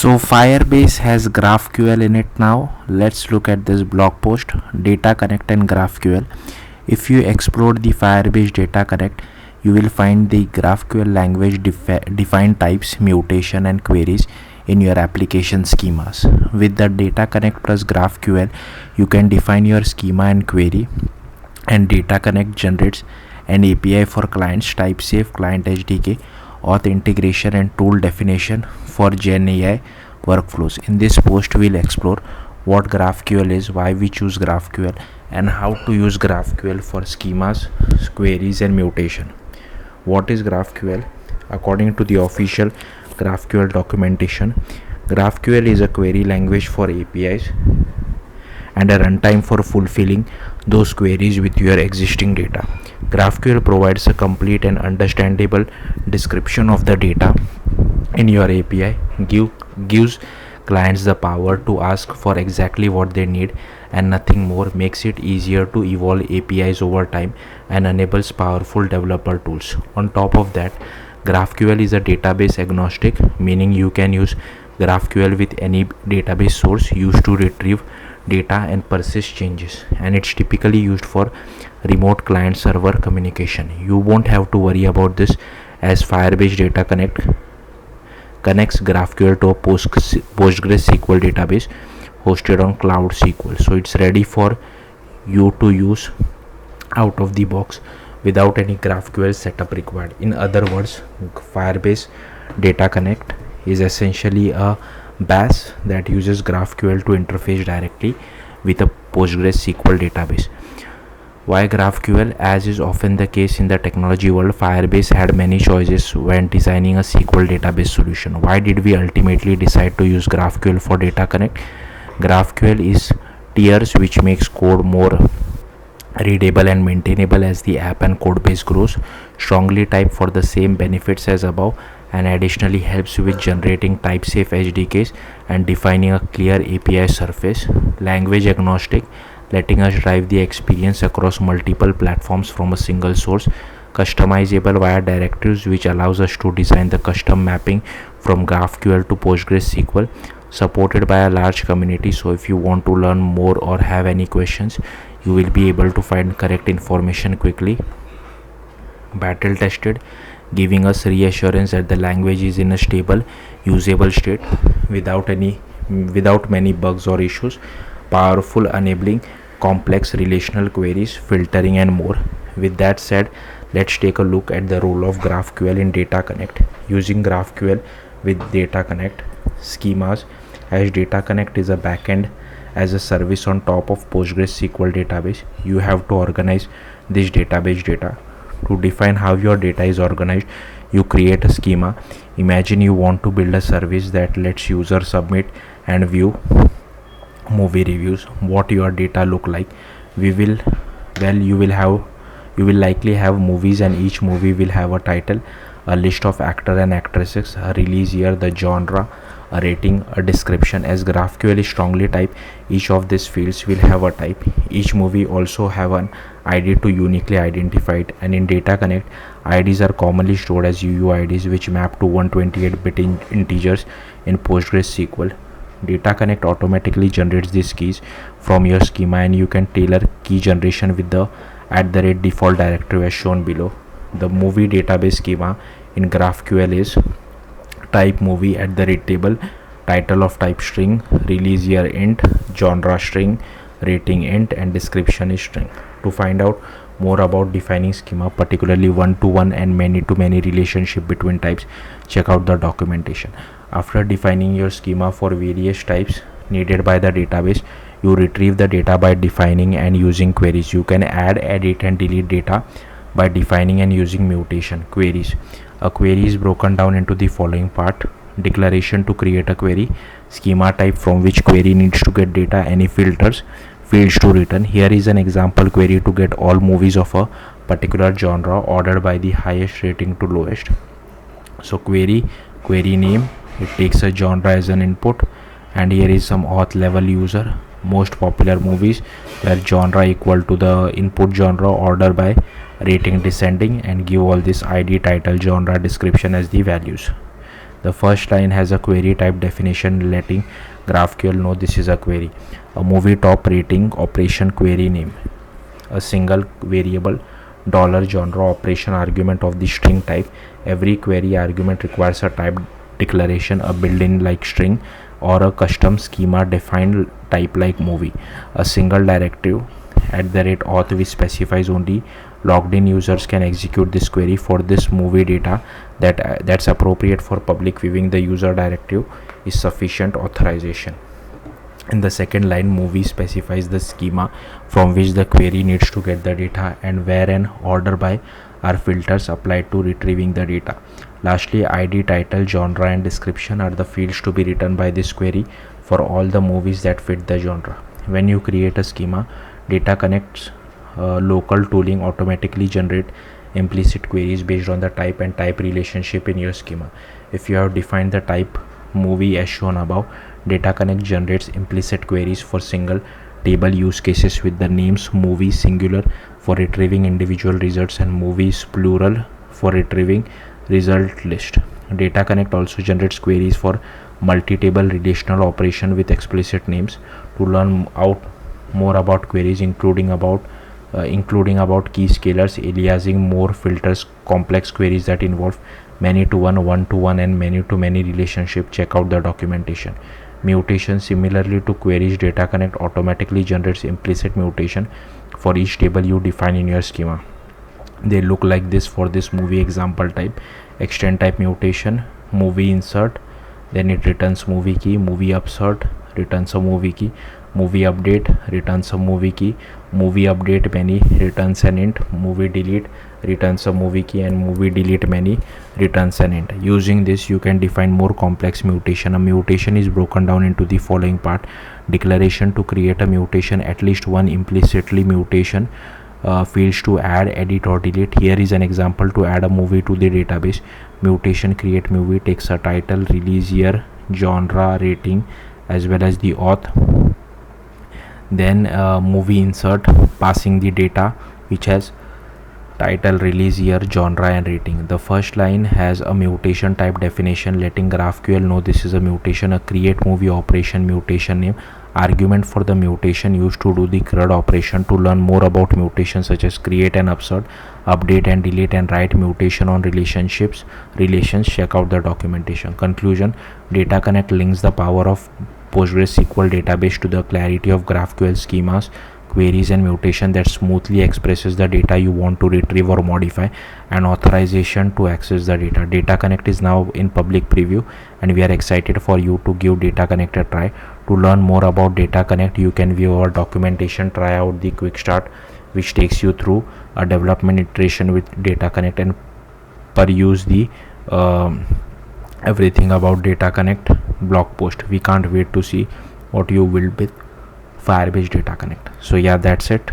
So Firebase has GraphQL in it now. Let's look at this blog post, Data Connect and GraphQL. If you explore the Firebase Data Connect, you will find the GraphQL language defined types, mutation and queries in your application schemas. With the Data Connect plus GraphQL, you can define your schema and query, and Data Connect generates an API for clients, type safe, client SDK, auth integration and tool definition for GenAI workflows. In this post, we'll explore what GraphQL is, why we choose GraphQL, and how to use GraphQL for schemas, queries, and mutation. What is GraphQL? According to the official GraphQL documentation, GraphQL is a query language for APIs and a runtime for fulfilling those queries with your existing data. GraphQL provides a complete and understandable description of the data in your API, gives clients the power to ask for exactly what they need and nothing more, makes it easier to evolve APIs over time, and enables powerful developer tools. On top of that, GraphQL is a database agnostic, meaning you can use GraphQL with any database source used to retrieve data and persist changes, and it's typically used for remote client server communication. You won't have to worry about this, as Firebase Data Connect connects GraphQL to a PostgreSQL database hosted on Cloud SQL, so it's ready for you to use out of the box without any GraphQL setup required. In other words, Firebase Data Connect is essentially a BAS that uses GraphQL to interface directly with a PostgreSQL database. Why GraphQL? As is often the case in the technology world, Firebase had many choices when designing a SQL database solution. Why did we ultimately decide to use GraphQL for Data Connect? GraphQL is tiers, which makes code more readable and maintainable as the app and code base grows, strongly typed for the same benefits as above, and additionally helps with generating type safe SDKs and defining a clear API surface. Language agnostic, letting us drive the experience across multiple platforms from a single source. Customizable via directives, which allows us to design the custom mapping from GraphQL to PostgreSQL. Supported by a large community, so if you want to learn more or have any questions, you will be able to find correct information quickly. Battle tested, giving us reassurance that the language is in a stable, usable state without many bugs or issues. Powerful, enabling complex relational queries, filtering, and more. With that said, let's take a look at the role of GraphQL in Data Connect. Using GraphQL with Data Connect schemas, as Data Connect is a backend as a service on top of PostgreSQL database, you have to organize this database data. To define how your data is organized, you create a schema. Imagine you want to build a service that lets users submit and view movie reviews. What your data look like? You will likely have movies, and each movie will have a title, a list of actor and actresses, a release year, the genre, a rating, a description. As GraphQL is strongly typed, each of these fields will have a type. Each movie also have an ID to uniquely identify it, and in Data Connect, IDs are commonly stored as UUIDs, which map to 128-bit integers in PostgreSQL. Data Connect automatically generates these keys from your schema, and you can tailor key generation with the @default directory as shown below. The movie database schema in GraphQL is type movie @table, title of type string, release year int, genre string, rating int, and description is string. To find out more about defining schema, particularly one-to-one and many-to-many relationship between types, check out the documentation. After defining your schema for various types needed by the database, you retrieve the data by defining and using queries. You can add, edit, and delete data by defining and using mutation. Queries. A query is broken down into the following part: declaration to create a query, schema type from which query needs to get data, any filters, fields to return. Here is an example query to get all movies of a particular genre ordered by the highest rating to lowest. So query name, it takes a genre as an input, and here is some auth level user, most popular movies, where genre equal to the input genre, order by rating descending, and give all this ID, title, genre, description as the values. The first line has a query type definition letting GraphQL know this is a query. A movie top rating operation query name. A single variable $genre operation argument of the string type. Every query argument requires a type declaration, a built-in like string, or a custom schema defined type like movie. A single directive @auth which specifies only logged in users can execute this query for this movie data that's appropriate for public viewing. The user directive is sufficient authorization. In the second line, movie specifies the schema from which the query needs to get the data and where an order by are filters applied to retrieving the data. Lastly, ID, title, genre and description are the fields to be written by this query for all the movies that fit the genre. When you create a schema, Data Connect's local tooling automatically generate implicit queries based on the type and type relationship in your schema. If you have defined the type movie as shown above, Data Connect generates implicit queries for single table use cases with the names movie singular for retrieving individual results and movies plural for retrieving result list. Data Connect also generates queries for multi-table relational operation with explicit names. To learn out more about queries including about key scalars, aliasing, more filters, complex queries that involve many-to-one, one-to-one and many-to-many relationship, check out the documentation. Mutation. Similarly to queries, Data Connect automatically generates implicit mutation for each table you define in your schema. They look like this for this movie example type. Extend type mutation, movie insert, then it returns movie key, movie upsert returns a movie key, movie update returns a movie key, movie update many returns an int, movie delete returns a movie key, and movie delete many returns an int. Using this, you can define more complex mutation. A mutation is broken down into the following part: declaration to create a mutation, at least one implicitly mutation, fields to add, edit or delete. Here is an example to add a movie to the database. Mutation create movie takes a title, release year, genre, rating as well as the auth. Then movie insert passing the data which has title, release year, genre and rating. The first line has a mutation type definition letting GraphQL know this is a mutation. A create movie operation mutation name, argument for the mutation used to do the CRUD operation. To learn more about mutations such as create and upsert, update and delete and write mutation on relations, check out the documentation. Conclusion. Data Connect links the power of PostgreSQL database to the clarity of GraphQL schemas, queries and mutation that smoothly expresses the data you want to retrieve or modify, and authorization to access the data. Data Connect is now in public preview and we are excited for you to give Data Connect a try. To learn more about Data Connect, you can view our documentation, try out the quick start which takes you through a development iteration with Data Connect and peruse the everything about Data Connect blog post. We can't wait to see what you build with Firebase Data Connect. So yeah, that's it.